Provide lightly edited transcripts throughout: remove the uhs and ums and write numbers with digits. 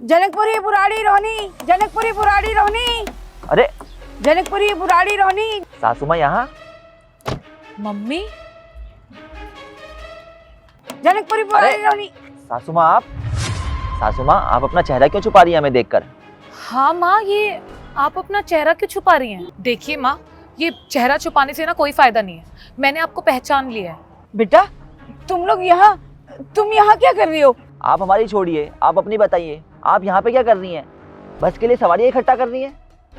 जनकपुरी बुराड़ी रोनी, जनकपुरी बुराड़ी रोनी, अरे जनकपुरी बुराड़ी रोनी। सासू माँ यहाँ? मम्मी, जनकपुरी बुराड़ी रोनी। सासू माँ आप? सासू माँ आप अपना चेहरा क्यों छुपा रही है हमें देखकर? हाँ माँ, ये आप अपना चेहरा क्यों छुपा रही हैं? देखिए माँ, ये चेहरा छुपाने से ना कोई फायदा नहीं है। मैंने आपको पहचान लिया है। बेटा तुम यहाँ क्या कर रही हो? आप हमारी छोड़िए, आप अपनी बताइए। आप यहाँ पे क्या कर रही हैं? बस के लिए सवारी इकट्ठा कर रही हैं?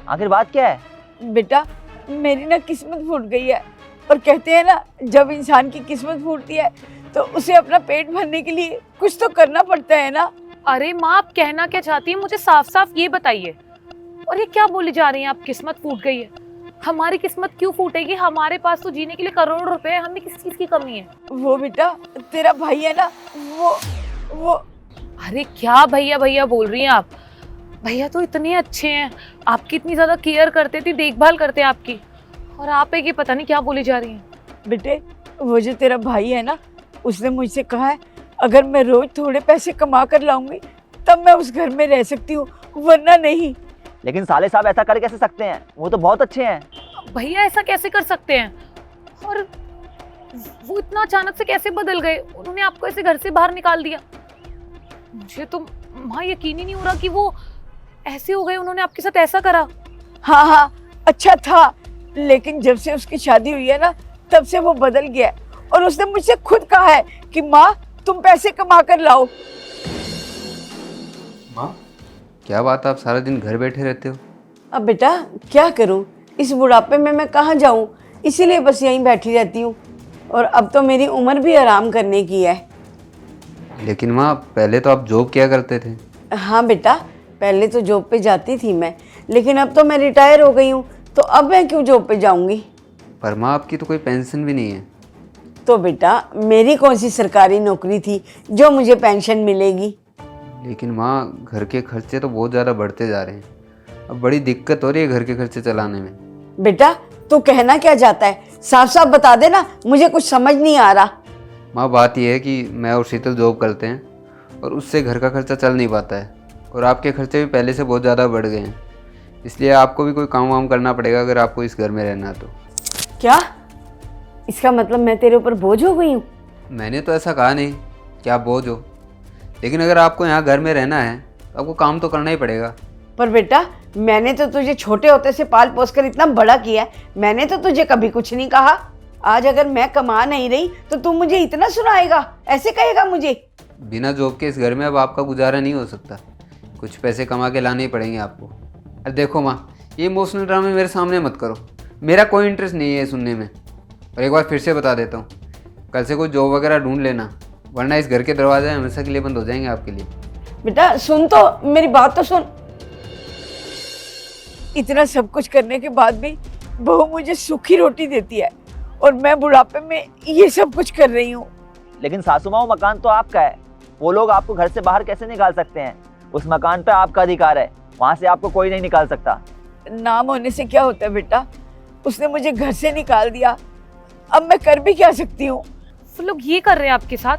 आखिर बात क्या है? बेटा मेरी ना किस्मत फूट गई है, और कहते हैं ना जब इंसान की किस्मत फूटती है तो उसे अपना पेट भरने के लिए कुछ तो करना पड़ता है ना। अरे माँ, आप कहना क्या चाहती हैं? मुझे साफ साफ ये बताइए। और ये क्या बोली जा रही हैं आप, किस्मत फूट गई है? हमारी किस्मत क्यों फूटेगी? हमारे पास तो जीने के लिए करोड़ों रुपए हैं, हमें किस चीज की कमी है? वो बेटा तेरा भाई है ना, वो अरे क्या भैया भैया बोल रही हैं आप? भैया तो इतने अच्छे हैं, आपकी इतनी ज्यादा केयर करते थे, देखभाल करते हैं आपकी, और आप एक ये पता नहीं क्या बोली जा रही हैं। बेटे वो जो तेरा भाई है ना, उसने मुझसे कहा है अगर मैं रोज थोड़े पैसे कमा कर लाऊंगी तब मैं उस घर में रह सकती हूँ, वरना नहीं। लेकिन साले साहब ऐसा कर कैसे सकते हैं? वो तो बहुत अच्छे हैं। भैया ऐसा कैसे कर सकते हैं? और वो इतना अचानक से कैसे बदल गए? उन्होंने आपको ऐसे घर से बाहर निकाल दिया। मुझे तो माँ यकीन ही नहीं हो रहा कि वो ऐसे हो गए, उन्होंने आपके साथ ऐसा करा। हाँ अच्छा था, लेकिन जब से उसकी शादी हुई है ना तब से वो बदल गया है। और उसने मुझसे खुद कहा है कि माँ तुम पैसे कमा कर लाओ। माँ, क्या बात, आप सारा दिन घर बैठे रहते हो? अब बेटा क्या करूँ, इस बुढ़ापे में मैं कहाँ जाऊँ, इसीलिए बस यहीं बैठी रहती हूँ। और अब तो मेरी उम्र भी आराम करने की है। लेकिन माँ, पहले तो आप जॉब किया करते थे। हाँ बेटा, पहले तो जॉब पे जाती थी मैं, लेकिन अब तो मैं रिटायर हो गई हूँ, तो अब मैं क्यों जॉब पे जाऊँगी। पर माँ, आपकी तो कोई पेंशन भी नहीं है। तो बेटा मेरी कौन सी सरकारी नौकरी थी जो मुझे पेंशन मिलेगी। लेकिन माँ, घर के खर्चे तो बहुत ज़्यादा बढ़ते जा रहे हैं, अब बड़ी दिक्कत हो रही है घर के खर्चे चलाने में। बेटा तू कहना क्या चाहता है, साफ साफ बता देना, मुझे कुछ समझ नहीं आ रहा। माँ, बात यह है कि मैं और शीतल जॉब करते हैं और उससे घर का खर्चा चल नहीं पाता है, और आपके खर्चे भी पहले से बहुत ज़्यादा बढ़ गए हैं, इसलिए आपको भी कोई काम वाम करना पड़ेगा अगर आपको इस घर में रहना है तो। क्या इसका मतलब मैं तेरे ऊपर बोझ हो गई हूँ? मैंने तो ऐसा कहा नहीं कि आप बोझ हो, लेकिन अगर आपको यहाँ घर में रहना है तो आपको काम तो करना ही पड़ेगा। पर बेटा मैंने तो तुझे छोटे होते से पाल पोस कर इतना बड़ा किया है, मैंने तो तुझे कभी कुछ नहीं कहा। आज अगर मैं कमा नहीं रही तो तू मुझे इतना सुनाएगा, ऐसे कहेगा मुझे? बिना जॉब के इस घर में अब आपका गुजारा नहीं हो सकता, कुछ पैसे कमा के लाने ही पड़ेंगे आपको। अरे देखो माँ, ये इमोशनल ड्रामे मेरे सामने मत करो, मेरा कोई इंटरेस्ट नहीं है सुनने में। और एक बार फिर से बता देता हूँ, कल से कोई जॉब वगैरह ढूंढ लेना, वरना इस घर के दरवाजे हमेशा के लिए बंद हो जाएंगे आपके लिए। बेटा सुन तो, मेरी बात तो सुन। इतना सब कुछ करने के बाद भी बहू मुझे सूखी रोटी देती है, और मैं बुढ़ापे में ये सब कुछ कर रही हूँ। लेकिन सासू माँ वो मकान तो आपका है, वो लोग आपको घर से बाहर कैसे निकाल सकते हैं? उस मकान पे आपका अधिकार है, वहाँ से आपको कोई नहीं निकाल सकता। नाम होने से क्या होता है बेटा, उसने मुझे घर से निकाल दिया, अब मैं कर भी क्या सकती हूँ। वो लोग ये कर रहे हैं आपके साथ,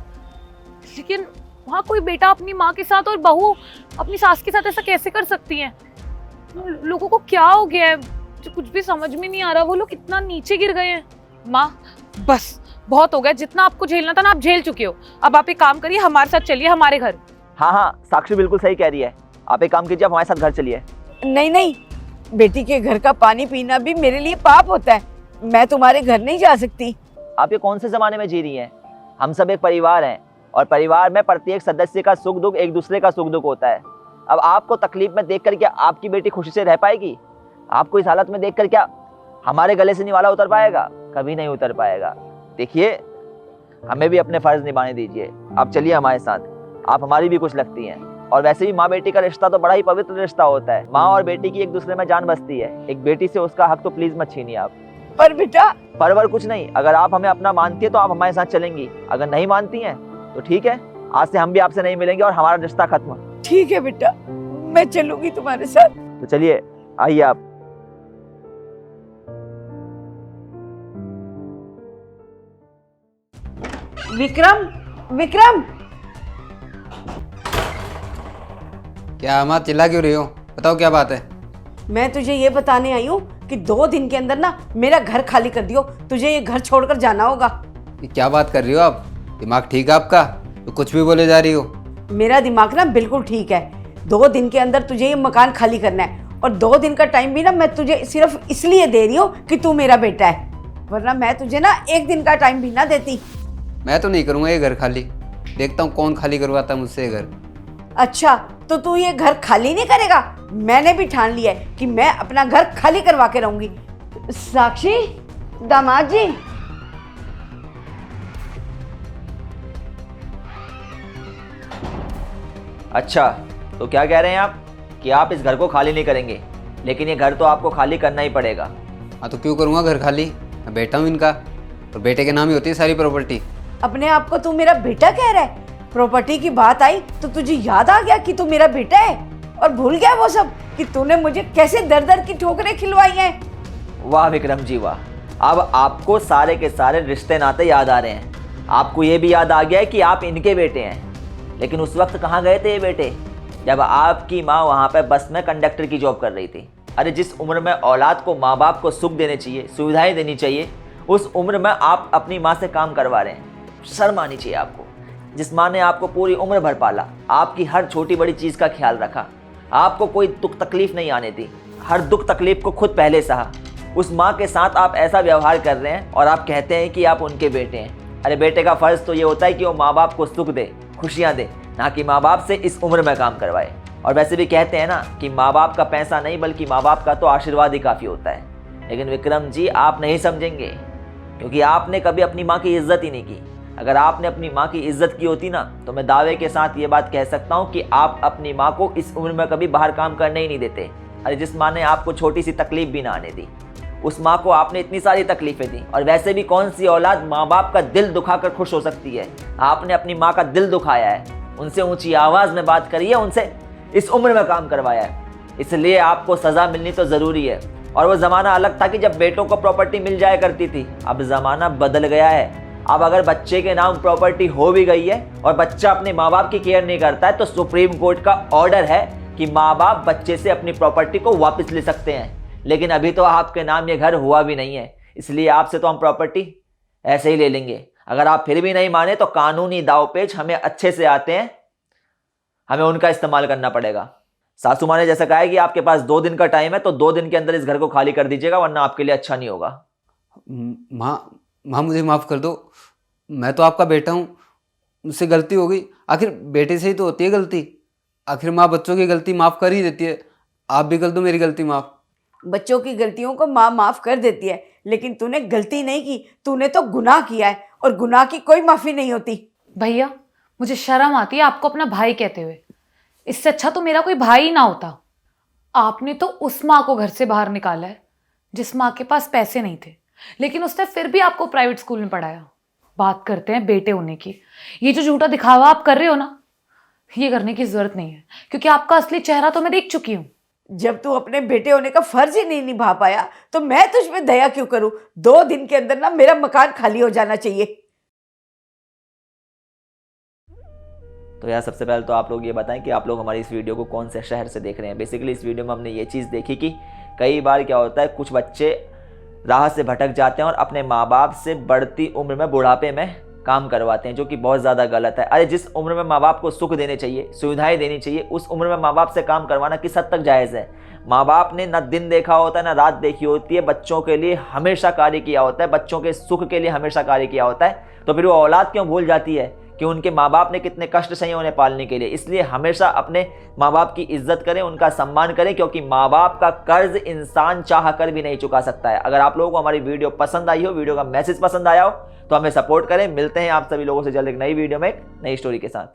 लेकिन वहाँ कोई बेटा अपनी माँ के साथ और बहू अपनी सास के साथ ऐसा कैसे कर सकती हैं? लोगों को क्या हो गया है जो कुछ भी समझ में नहीं आ रहा? वो लोग इतना नीचे गिर गए हैं। माँ बस बहुत हो गया, जितना आपको झेलना था ना आप झेल चुके हो। अब आप एक काम करिए, हमारे साथ चलिए हमारे घर। हाँ साक्षी बिल्कुल सही कह रही है, आप एक काम कीजिए, आप हमारे साथ घर चलिए। नहीं, बेटी के घर का पानी पीना भी मेरे लिए पाप होता है, मैं तुम्हारे घर नहीं जा सकती। आप ये कौन से ज़माने में जी रही हैं? हम सब एक परिवार हैं, और परिवार में प्रत्येक सदस्य का सुख दुख एक दूसरे का सुख दुख होता है। अब आपको तकलीफ में देखकर क्या आपकी बेटी खुशी से रह पाएगी? आपको इस हालत में देखकर क्या हमारे गले से निवाला उतर पाएगा? कभी नहीं उतर पाएगा। देखिए, हमें भी अपने फर्ज निभाने दीजिए, आप चलिए हमारे साथ, आप हमारी भी कुछ लगती हैं। और वैसे भी माँ बेटी का रिश्ता तो बड़ा ही पवित्र रिश्ता होता है, माँ और बेटी की एक दूसरे में जान बसती है। एक बेटी से उसका हक तो प्लीज मत छीनिए आप। पर बेटा परवर कुछ नहीं, अगर आप हमें अपना मानती है तो आप हमारे साथ चलेंगी, अगर नहीं मानती हैं तो ठीक है, आज से हम भी आपसे नहीं मिलेंगे और हमारा रिश्ता खत्म। ठीक है बेटा, मैं चलूंगी तुम्हारे साथ। तो चलिए, आइए आप। विक्रम, विक्रम, क्या माँ चिल्ला क्यों रही हो? बताओ क्या बात है। मैं तुझे ये बताने आई हूँ कि 2 दिन के अंदर ना मेरा घर खाली कर दियो। तुझे ये घर छोड़कर जाना होगा। ये क्या बात कर रही हो आप? दिमाग ठीक है आपका? तो कुछ भी बोले जा रही हो। मेरा दिमाग ना बिल्कुल ठीक है। 2 दिन के अंदर तुझे ये मकान खाली करना है, और 2 दिन का टाइम भी ना मैं तुझे सिर्फ इसलिए दे रही हूँ कि तू मेरा बेटा है, वरना मैं तुझे ना 1 दिन का टाइम भी ना देती। मैं तो नहीं करूँगा ये घर खाली। देखता हूँ कौन खाली करवाता है मुझसे ये घर। अच्छा, तो तू ये घर खाली नहीं करेगा? मैंने भी ठान लिया है कि मैं अपना घर खाली करवा के रहूंगी। साक्षी, दामाद जी। अच्छा, तो क्या कह रहे हैं आप कि आप इस घर को खाली नहीं करेंगे, लेकिन ये घर तो आपको खाली करना ही पड़ेगा। हाँ तो क्यों करूँगा घर खाली? मैं बेटा हूँ इनका, और बेटे के नाम ही होती है सारी प्रॉपर्टी। अपने आप को तू मेरा बेटा कह रहा है? प्रॉपर्टी की बात आई तो तुझे याद आ गया कि तू मेरा बेटा है, और भूल गया वो सब कि तूने मुझे कैसे दर दर की ठोकरें खिलवाई हैं। वाह विक्रम जी वाह, अब आपको सारे के सारे रिश्ते नाते याद आ रहे हैं। आपको ये भी याद आ गया है कि आप इनके बेटे हैं। लेकिन उस वक्त कहाँ गए थे ये बेटे, जब आपकी माँ वहाँ पे बस में कंडक्टर की जॉब कर रही थी? अरे जिस उम्र में औलाद को माँ बाप को सुख देने चाहिए, सुविधाएं देनी चाहिए, उस उम्र में आप अपनी माँ से काम करवा रहे हैं। शर्म आनी चाहिए आपको। जिस माँ ने आपको पूरी उम्र भर पाला, आपकी हर छोटी बड़ी चीज़ का ख्याल रखा, आपको कोई दुख तकलीफ नहीं आने दी, हर दुख तकलीफ को खुद पहले सहा, उस माँ के साथ आप ऐसा व्यवहार कर रहे हैं और आप कहते हैं कि आप उनके बेटे हैं। अरे बेटे का फ़र्ज़ तो ये होता है कि वो माँ बाप को सुख दे, खुशियाँ दे, ना कि माँ बाप से इस उम्र में काम करवाए। और वैसे भी कहते हैं ना कि माँ बाप का पैसा नहीं बल्कि माँ बाप का तो आशीर्वाद ही काफ़ी होता है। लेकिन विक्रम जी आप नहीं समझेंगे, क्योंकि आपने कभी अपनी माँ की इज्जत ही नहीं की। अगर आपने अपनी माँ की इज्जत की होती ना, तो मैं दावे के साथ ये बात कह सकता हूँ कि आप अपनी माँ को इस उम्र में कभी बाहर काम करने ही नहीं देते। अरे जिस माँ ने आपको छोटी सी तकलीफ भी ना आने दी, उस माँ को आपने इतनी सारी तकलीफें दी। और वैसे भी कौन सी औलाद माँ बाप का दिल दुखाकर खुश हो सकती है? आपने अपनी माँ का दिल दुखाया है, उनसे ऊंची आवाज़ में बात करी है, उनसे इस उम्र में काम करवाया है। इसलिए आपको सज़ा मिलनी तो ज़रूरी है। और वो ज़माना अलग था कि जब बेटों को प्रॉपर्टी मिल जाया करती थी। अब ज़माना बदल गया है। अब अगर बच्चे के नाम प्रॉपर्टी हो भी गई है और बच्चा अपने माँ बाप की केयर नहीं करता है, तो सुप्रीम कोर्ट का ऑर्डर है कि माँ बाप बच्चे से अपनी प्रॉपर्टी को वापस ले सकते हैं। लेकिन अभी तो आपके नाम ये घर हुआ भी नहीं है, इसलिए आपसे तो हम प्रॉपर्टी ऐसे ही ले लेंगे। अगर आप फिर भी नहीं माने तो कानूनी दावपेच हमें अच्छे से आते हैं, हमें उनका इस्तेमाल करना पड़ेगा। सासू माँ ने जैसा कहा है कि आपके पास 2 दिन का टाइम है, तो 2 दिन के अंदर इस घर को खाली कर दीजिएगा, वरना आपके लिए अच्छा नहीं होगा। माँ मुझे माफ़ कर दो। मैं तो आपका बेटा हूँ, मुझसे गलती हो गई। आखिर बेटे से ही तो होती है गलती। आखिर माँ बच्चों की गलती माफ़ कर ही देती है। आप भी कर दो मेरी गलती माफ़। बच्चों की गलतियों को माँ माफ़ कर देती है, लेकिन तूने गलती नहीं की, तूने तो गुनाह किया है, और गुनाह की कोई माफ़ी नहीं होती। भैया मुझे शर्म आती है आपको अपना भाई कहते हुए। इससे अच्छा तो मेरा कोई भाई ही ना होता। आपने तो उस माँ को घर से बाहर निकाला है जिस माँ के पास पैसे नहीं थे, लेकिन उसने फिर भी आपको प्राइवेट स्कूल में पढ़ाया। बात करते हैं बेटे होने की। ये जो झूठा दिखावा आप कर रहे हो ना, ये करने की जरूरत नहीं है, क्योंकि आपका असली चेहरा तो मैं देख चुकी हूँ। जब तू अपने बेटे होने का फर्ज ही नहीं निभा पाया, तो मैं तुझ पे दया क्यों करूं? 2 दिन के अंदर ना मेरा मकान खाली हो जाना चाहिए। तो यार सबसे पहले तो आप लोग ये बताएं कि आप लोग हमारी इस वीडियो को कौन से शहर से देख रहे हैं। बेसिकली इस वीडियो में हमने ये चीज़ देखी कि कई बार क्या होता है, कुछ बच्चे राह से भटक जाते हैं और अपने माँ बाप से बढ़ती उम्र में, बुढ़ापे में काम करवाते हैं, जो कि बहुत ज़्यादा गलत है। अरे जिस उम्र में माँ बाप को सुख देने चाहिए, सुविधाएं देनी चाहिए, उस उम्र में माँ बाप से काम करवाना किस हद तक जायज़ है? माँ बाप ने ना दिन देखा होता है ना रात देखी होती है, बच्चों के लिए हमेशा कार्य किया होता है, बच्चों के सुख के लिए हमेशा कार्य किया होता है। तो फिर वो औलाद क्यों भूल जाती है कि उनके माँ बाप ने कितने कष्ट सहे उन्हें पालने के लिए? इसलिए हमेशा अपने माँ बाप की इज्जत करें, उनका सम्मान करें, क्योंकि माँ बाप का कर्ज इंसान चाह कर भी नहीं चुका सकता है। अगर आप लोगों को हमारी वीडियो पसंद आई हो, वीडियो का मैसेज पसंद आया हो, तो हमें सपोर्ट करें। मिलते हैं आप सभी लोगों से जल्द एक नई वीडियो में एक नई स्टोरी के साथ।